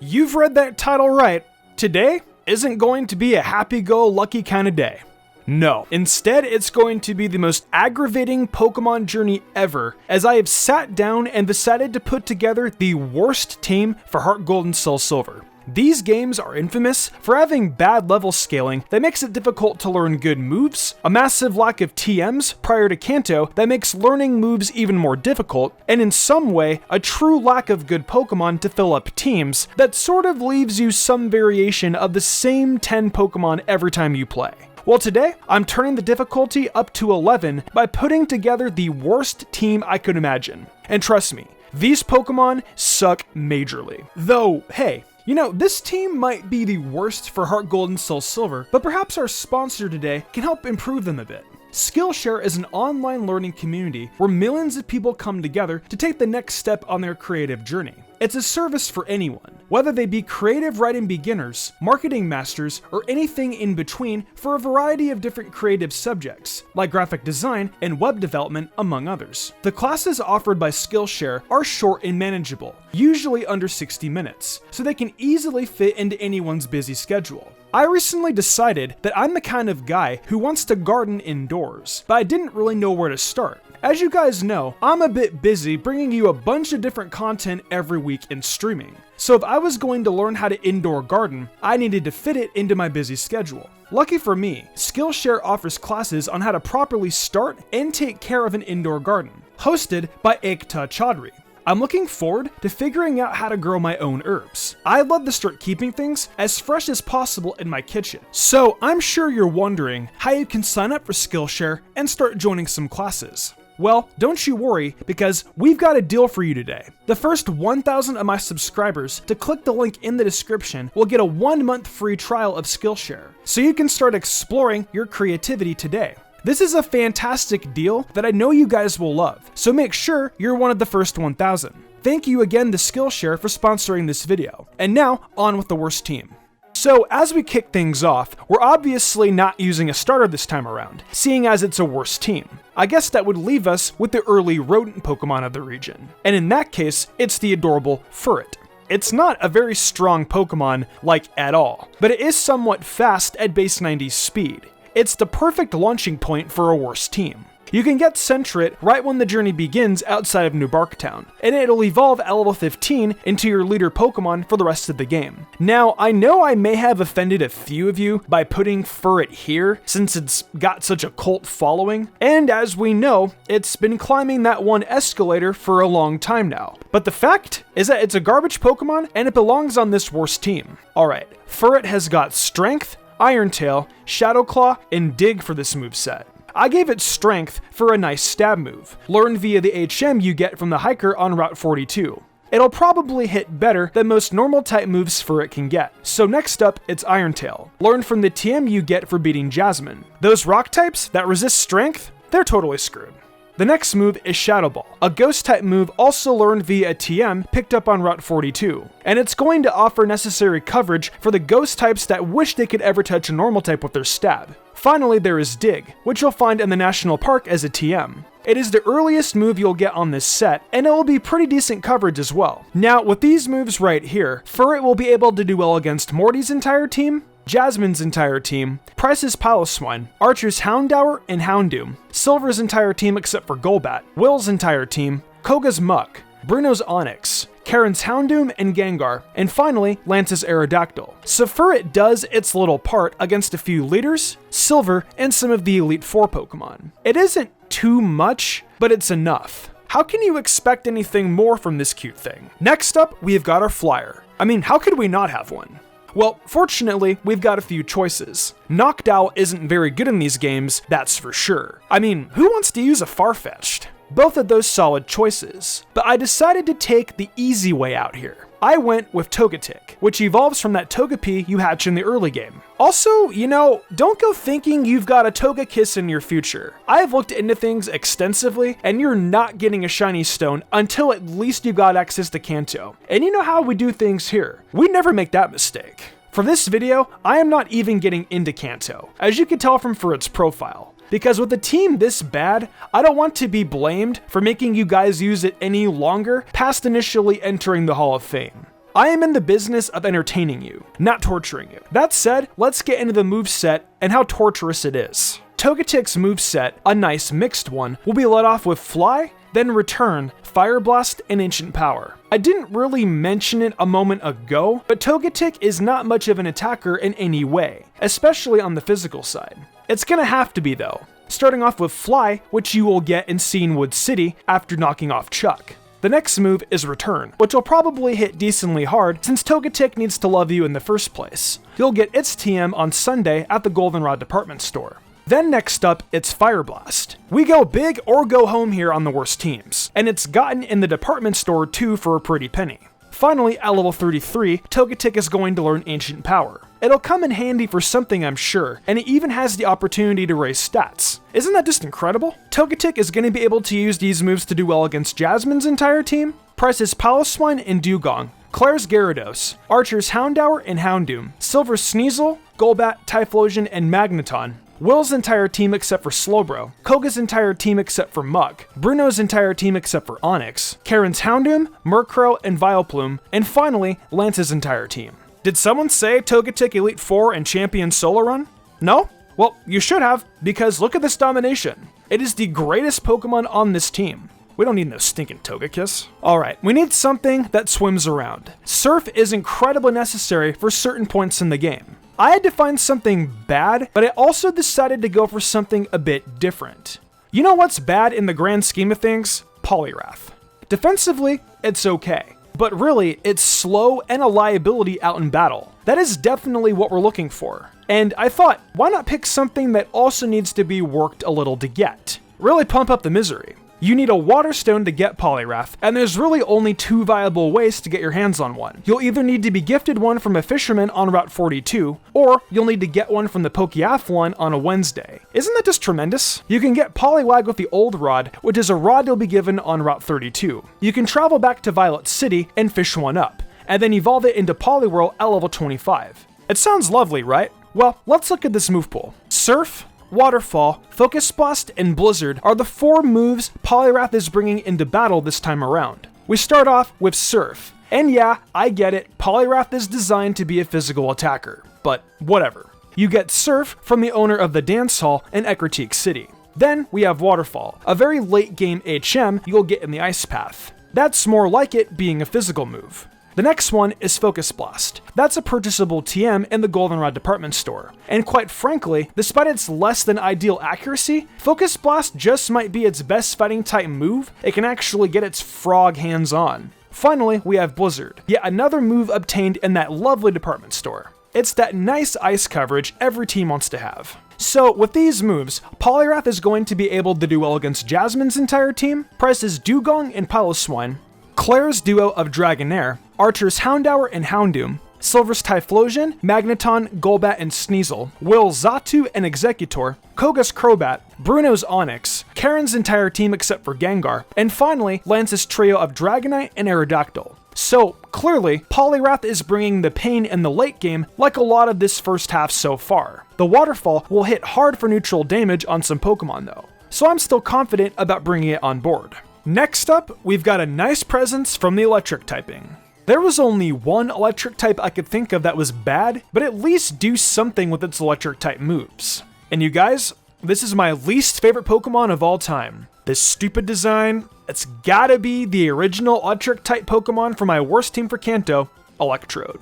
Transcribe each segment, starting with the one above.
You've read that title right. Today isn't going to be a happy-go-lucky kind of day. No, instead it's going to be the most aggravating Pokemon journey ever, as I have sat down and decided to put together the worst team for HeartGold and SoulSilver. These games are infamous for having bad level scaling that makes it difficult to learn good moves, a massive lack of TMs prior to Kanto that makes learning moves even more difficult, and in some way, a true lack of good Pokemon to fill up teams that sort of leaves you some variation of the same 10 Pokemon every time you play. Well, today, I'm turning the difficulty up to 11 by putting together the worst team I could imagine. And trust me, these Pokemon suck majorly. Though, hey, you know, this team might be the worst for HeartGold and SoulSilver, but perhaps our sponsor today can help improve them a bit. Skillshare is an online learning community where millions of people come together to take the next step on their creative journey. It's a service for anyone, whether they be creative writing beginners, marketing masters, or anything in between, for a variety of different creative subjects, like graphic design and web development, among others. The classes offered by Skillshare are short and manageable, usually under 60 minutes, so they can easily fit into anyone's busy schedule. I recently decided that I'm the kind of guy who wants to garden indoors, but I didn't really know where to start. As you guys know, I'm a bit busy bringing you a bunch of different content every week in streaming. So if I was going to learn how to indoor garden, I needed to fit it into my busy schedule. Lucky for me, Skillshare offers classes on how to properly start and take care of an indoor garden, hosted by Ekta Chaudhry. I'm looking forward to figuring out how to grow my own herbs. I love to start keeping things as fresh as possible in my kitchen. So I'm sure you're wondering how you can sign up for Skillshare and start joining some classes. Well, don't you worry, because we've got a deal for you today. The first 1,000 of my subscribers to click the link in the description will get a 1-month free trial of Skillshare, so you can start exploring your creativity today. This is a fantastic deal that I know you guys will love, so make sure you're one of the first 1,000. Thank you again to Skillshare for sponsoring this video. And now, on with the worst team. So as we kick things off, we're obviously not using a starter this time around, seeing as it's a worse team. I guess that would leave us with the early rodent Pokemon of the region. And in that case, it's the adorable Furret. It's not a very strong Pokemon, like at all, but it is somewhat fast at base 90 speed. It's the perfect launching point for a worse team. You can get Sentret right when the journey begins outside of New Barktown, and it'll evolve at level 15 into your leader Pokemon for the rest of the game. Now, I know I may have offended a few of you by putting Furret here, since it's got such a cult following, and as we know, it's been climbing that one escalator for a long time now. But the fact is that it's a garbage Pokemon, and it belongs on this worst team. Alright, Furret has got Strength, Iron Tail, Shadow Claw, and Dig for this moveset. I gave it Strength for a nice stab move, learned via the HM you get from the hiker on Route 42. It'll probably hit better than most normal type moves Furret can get. So next up, it's Iron Tail, learned from the TM you get for beating Jasmine. Those rock types that resist Strength, they're totally screwed. The next move is Shadow Ball, a ghost type move also learned via a TM picked up on Route 42, and it's going to offer necessary coverage for the ghost types that wish they could ever touch a normal type with their stab. Finally, there is Dig, which you'll find in the National Park as a TM. It is the earliest move you'll get on this set, and it will be pretty decent coverage as well. Now, with these moves right here, Furret will be able to do well against Morty's entire team, Jasmine's entire team, Price's Piloswine, Archer's Houndour and Houndoom, Silver's entire team except for Golbat, Will's entire team, Koga's Muck, Bruno's Onix, Karen's Houndoom and Gengar, and finally, Lance's Aerodactyl. So Furret does its little part against a few leaders, Silver, and some of the Elite Four Pokemon. It isn't too much, but it's enough. How can you expect anything more from this cute thing? Next up, we've got our Flyer. I mean, how could we not have one? Well, fortunately, we've got a few choices. Noctowl isn't very good in these games, that's for sure. I mean, who wants to use a Farfetch'd? Both of those solid choices, but I decided to take the easy way out here. I went with Togetic, which evolves from that Togepi you hatch in the early game. Also, you know, don't go thinking you've got a Togekiss in your future. I have looked into things extensively, and you're not getting a shiny stone until at least you got access to Kanto. And you know how we do things here. We never make that mistake. For this video, I am not even getting into Kanto, as you can tell from Furret's profile. Because with a team this bad, I don't want to be blamed for making you guys use it any longer past initially entering the Hall of Fame. I am in the business of entertaining you, not torturing you. That said, let's get into the moveset and how torturous it is. Togetic's moveset, a nice mixed one, will be led off with Fly, then Return, Fire Blast, and Ancient Power. I didn't really mention it a moment ago, but Togetic is not much of an attacker in any way, especially on the physical side. It's gonna have to be though, starting off with Fly, which you will get in Cianwood City after knocking off Chuck. The next move is Return, which will probably hit decently hard since Togetic needs to love you in the first place. You'll get its TM on Sunday at the Goldenrod department store. Then next up, it's Fire Blast. We go big or go home here on the worst teams, and it's gotten in the department store too for a pretty penny. Finally, at level 33, Togetic is going to learn Ancient Power. It'll come in handy for something, I'm sure, and it even has the opportunity to raise stats. Isn't that just incredible? Togetic is going to be able to use these moves to do well against Jasmine's entire team, Press's Piloswine and Dugong, Claire's Gyarados, Archer's Houndour and Houndoom, Silver's Sneasel, Golbat, Typhlosion, and Magneton, Will's entire team except for Slowbro, Koga's entire team except for Muk, Bruno's entire team except for Onix, Karen's Houndoom, Murkrow, and Vileplume, and finally, Lance's entire team. Did someone say Togetic Elite Four and Champion Solo Run? No? Well, you should have, because look at this domination. It is the greatest Pokemon on this team. We don't need no stinking Togekiss. Alright, we need something that swims around. Surf is incredibly necessary for certain points in the game. I had to find something bad, but I also decided to go for something a bit different. You know what's bad in the grand scheme of things? Poliwrath. Defensively, it's okay, but really, it's slow and a liability out in battle. That is definitely what we're looking for. And I thought, why not pick something that also needs to be worked a little to get? Really pump up the misery. You need a Water Stone to get Poliwrath, and there's really only two viable ways to get your hands on one. You'll either need to be gifted one from a fisherman on Route 42, or you'll need to get one from the Pokeathlon on a Wednesday. Isn't that just tremendous? You can get Poliwag with the Old Rod, which is a rod you'll be given on Route 32. You can travel back to Violet City and fish one up, and then evolve it into Poliwhirl at level 25. It sounds lovely, right? Well, let's look at this move pool. Surf, Waterfall, Focus Blast, and Blizzard are the four moves Poliwrath is bringing into battle this time around. We start off with Surf. And yeah, I get it, Poliwrath is designed to be a physical attacker, but whatever. You get Surf from the owner of the dance hall in Ecruteak City. Then we have Waterfall, a very late game HM you'll get in the Ice Path. That's more like it being a physical move. The next one is Focus Blast. That's a purchasable TM in the Goldenrod department store. And quite frankly, despite its less than ideal accuracy, Focus Blast just might be its best fighting type move it can actually get its frog hands on. Finally, we have Blizzard, yet another move obtained in that lovely department store. It's that nice ice coverage every team wants to have. So with these moves, Poliwrath is going to be able to do well against Jasmine's entire team, Press's Dugong and Piloswine, Claire's duo of Dragonair, Archer's Houndour and Houndoom, Silver's Typhlosion, Magneton, Golbat, and Sneasel, Will's Xatu and Executor, Koga's Crobat, Bruno's Onix, Karen's entire team except for Gengar, and finally, Lance's trio of Dragonite and Aerodactyl. So, clearly, Poliwrath is bringing the pain in the late game like a lot of this first half so far. The Waterfall will hit hard for neutral damage on some Pokemon though, so I'm still confident about bringing it on board. Next up, we've got a nice presence from the electric typing. There was only one electric type I could think of that was bad, but at least do something with its electric type moves. And you guys, this is my least favorite Pokemon of all time. This stupid design, it's gotta be the original electric type Pokemon from my worst team for Kanto, Electrode.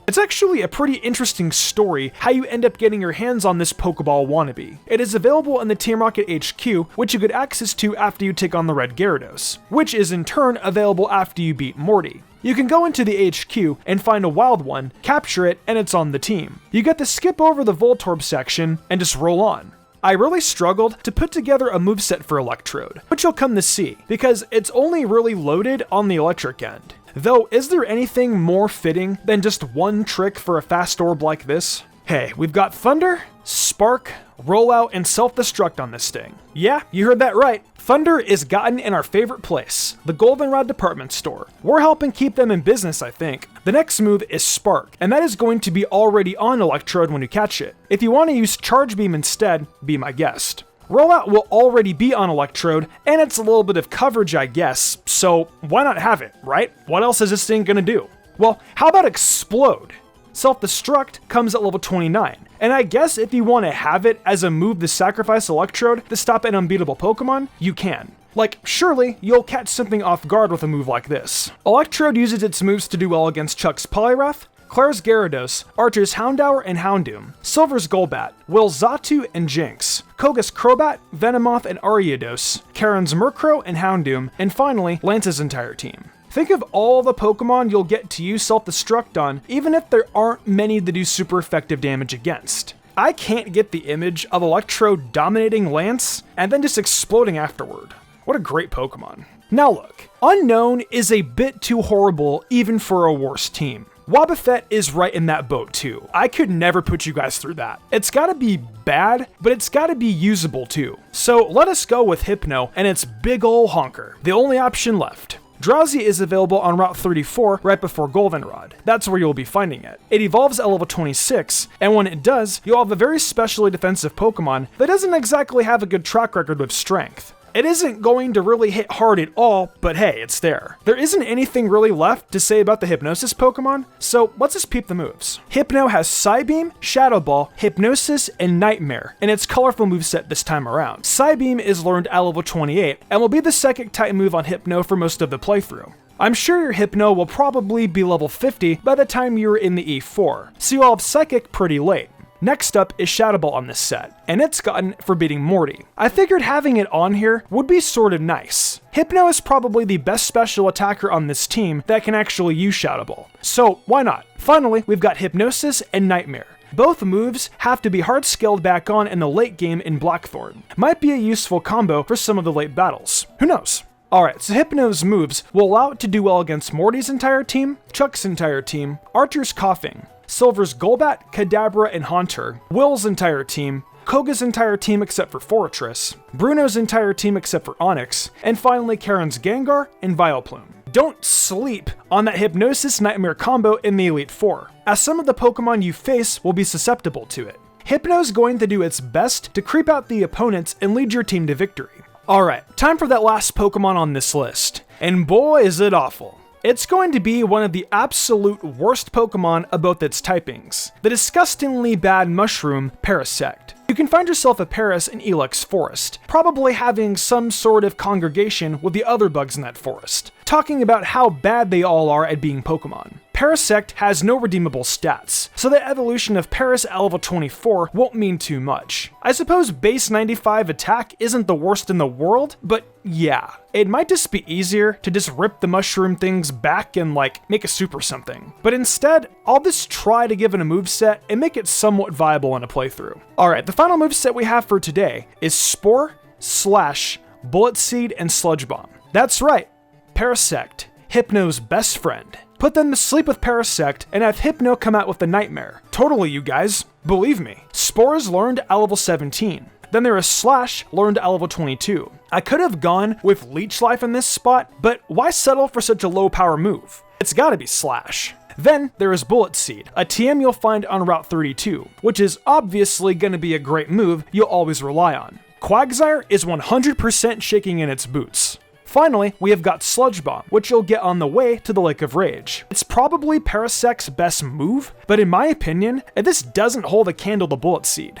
It's actually a pretty interesting story how you end up getting your hands on this Pokeball wannabe. It is available in the Team Rocket HQ, which you get access to after you take on the Red Gyarados, which is in turn available after you beat Morty. You can go into the HQ and find a wild one, capture it, and it's on the team. You get to skip over the Voltorb section and just roll on. I really struggled to put together a moveset for Electrode, which you'll come to see, because it's only really loaded on the electric end. Though, is there anything more fitting than just one trick for a fast orb like this? Hey, we've got Thunder, Spark, Rollout, and Self-Destruct on this thing. Yeah, you heard that right. Thunder is gotten in our favorite place, the Goldenrod department store. We're helping keep them in business, I think. The next move is Spark, and that is going to be already on Electrode when you catch it. If you want to use Charge Beam instead, be my guest. Rollout will already be on Electrode, and it's a little bit of coverage, I guess, so why not have it, right? What else is this thing gonna do? Well, how about Explode? Self-Destruct comes at level 29, and I guess if you want to have it as a move to sacrifice Electrode to stop an unbeatable Pokemon, you can. Like, surely you'll catch something off guard with a move like this. Electrode uses its moves to do well against Chuck's Poliwrath, Claire's Gyarados, Archer's Houndour and Houndoom, Silver's Golbat, Will's Xatu and Jinx, Koga's Crobat, Venomoth and Ariados, Karen's Murkrow and Houndoom, and finally, Lance's entire team. Think of all the Pokemon you'll get to use Self-Destruct on, even if there aren't many to do super effective damage against. I can't get the image of Electrode dominating Lance and then just exploding afterward. What a great Pokemon. Now look, Unknown is a bit too horrible even for a worse team. Wobbuffet is right in that boat too. I could never put you guys through that. It's gotta be bad, but it's gotta be usable too. So let us go with Hypno and its big ol' honker, the only option left. Drowsy is available on Route 34 right before Goldenrod. That's where you'll be finding it. It evolves at level 26, and when it does, you'll have a very specially defensive Pokemon that doesn't exactly have a good track record with strength. It isn't going to really hit hard at all, but hey, it's there. There isn't anything really left to say about the Hypnosis Pokemon, so let's just peep the moves. Hypno has Psybeam, Shadow Ball, Hypnosis, and Nightmare in its colorful moveset this time around. Psybeam is learned at level 28, and will be the second type move on Hypno for most of the playthrough. I'm sure your Hypno will probably be level 50 by the time you're in the E4, so you'll have Psychic pretty late. Next up is Shadow Ball on this set, and it's gotten for beating Morty. I figured having it on here would be sorta nice. Hypno is probably the best special attacker on this team that can actually use Shadow Ball, so why not? Finally, we've got Hypnosis and Nightmare. Both moves have to be hard scaled back on in the late game in Blackthorn. Might be a useful combo for some of the late battles. Who knows? Alright, so Hypno's moves will allow it to do well against Morty's entire team, Chuck's entire team, Archer's Coughing, Silver's Golbat, Kadabra, and Haunter, Will's entire team, Koga's entire team except for Forretress, Bruno's entire team except for Onix, and finally Karen's Gengar and Vileplume. Don't sleep on that Hypnosis Nightmare combo in the Elite Four, as some of the Pokemon you face will be susceptible to it. Hypno's going to do its best to creep out the opponents and lead your team to victory. Alright, time for that last Pokemon on this list, and boy is it awful. It's going to be one of the absolute worst Pokemon of both its typings, the disgustingly bad mushroom Parasect. You can find yourself a Paras in Elex Forest, probably having some sort of congregation with the other bugs in that forest, talking about how bad they all are at being Pokemon. Parasect has no redeemable stats, so the evolution of Paras at level 24 won't mean too much. I suppose base 95 attack isn't the worst in the world, but yeah, it might just be easier to just rip the mushroom things back and make a super something. But instead, I'll just try to give it a moveset and make it somewhat viable in a playthrough. Alright, the final moveset we have for today is Spore, Slash, Bullet Seed, and Sludge Bomb. That's right, Parasect, Hypno's best friend. Put them to sleep with Parasect and have Hypno come out with the Nightmare. Totally, you guys. Believe me. Spore is learned at level 17. Then there is Slash, learned at level 22. I could have gone with Leech Life in this spot, but why settle for such a low power move? It's gotta be Slash. Then there is Bullet Seed, a TM you'll find on Route 32, which is obviously gonna be a great move you'll always rely on. Quagsire is 100% shaking in its boots. Finally, we have got Sludge Bomb, which you'll get on the way to the Lake of Rage. It's probably Parasect's best move, but in my opinion, this doesn't hold a candle to Bullet Seed.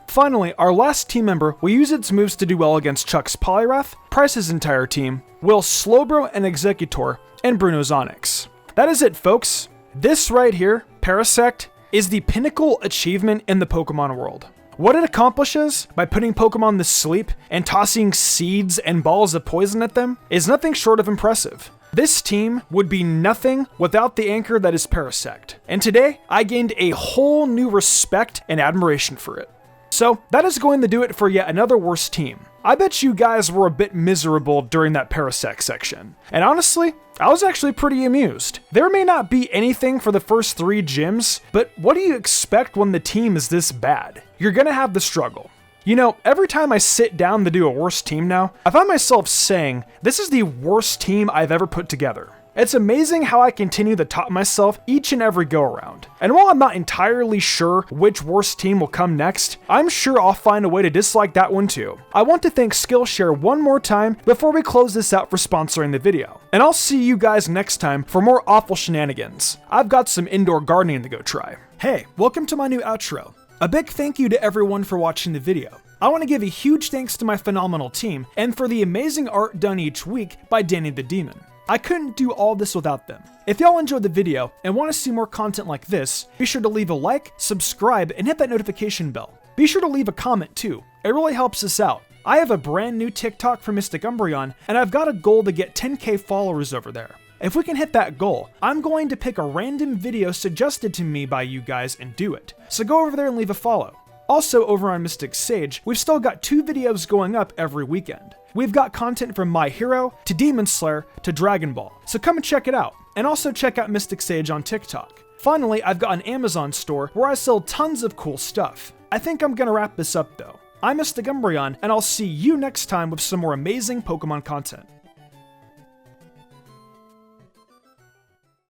Finally, our last team member will use its moves to do well against Chuck's Poliwrath, Price's entire team, Will's Slowbro and Exeggutor, and Bruno's Onix. That is it, folks. This right here, Parasect, is the pinnacle achievement in the Pokemon world. What it accomplishes by putting Pokemon to sleep and tossing seeds and balls of poison at them is nothing short of impressive. This team would be nothing without the anchor that is Parasect, and today I gained a whole new respect and admiration for it. So that is going to do it for yet another worse team. I bet you guys were a bit miserable during that Parasect section, and honestly, I was actually pretty amused. There may not be anything for the first 3 gyms, but what do you expect when the team is this bad? You're gonna have the struggle. You know, every time I sit down to do a worse team now, I find myself saying, this is the worst team I've ever put together. It's amazing how I continue to top myself each and every go around. And while I'm not entirely sure which worst team will come next, I'm sure I'll find a way to dislike that one too. I want to thank Skillshare one more time before we close this out for sponsoring the video. And I'll see you guys next time for more awful shenanigans. I've got some indoor gardening to go try. Hey, welcome to my new outro. A big thank you to everyone for watching the video. I want to give a huge thanks to my phenomenal team and for the amazing art done each week by Danny the Demon. I couldn't do all this without them. If y'all enjoyed the video and want to see more content like this, be sure to leave a like, subscribe, and hit that notification bell. Be sure to leave a comment too. It really helps us out. I have a brand new TikTok for MysticUmbreon, and I've got a goal to get 10k followers over there. If we can hit that goal, I'm going to pick a random video suggested to me by you guys and do it. So go over there and leave a follow. Also, over on MysticSage, we've still got 2 videos going up every weekend. We've got content from My Hero, to Demon Slayer, to Dragon Ball, so come and check it out. And also check out MysticSage on TikTok. Finally, I've got an Amazon store where I sell tons of cool stuff. I think I'm gonna wrap this up though. I'm MysticUmbreon, and I'll see you next time with some more amazing Pokemon content.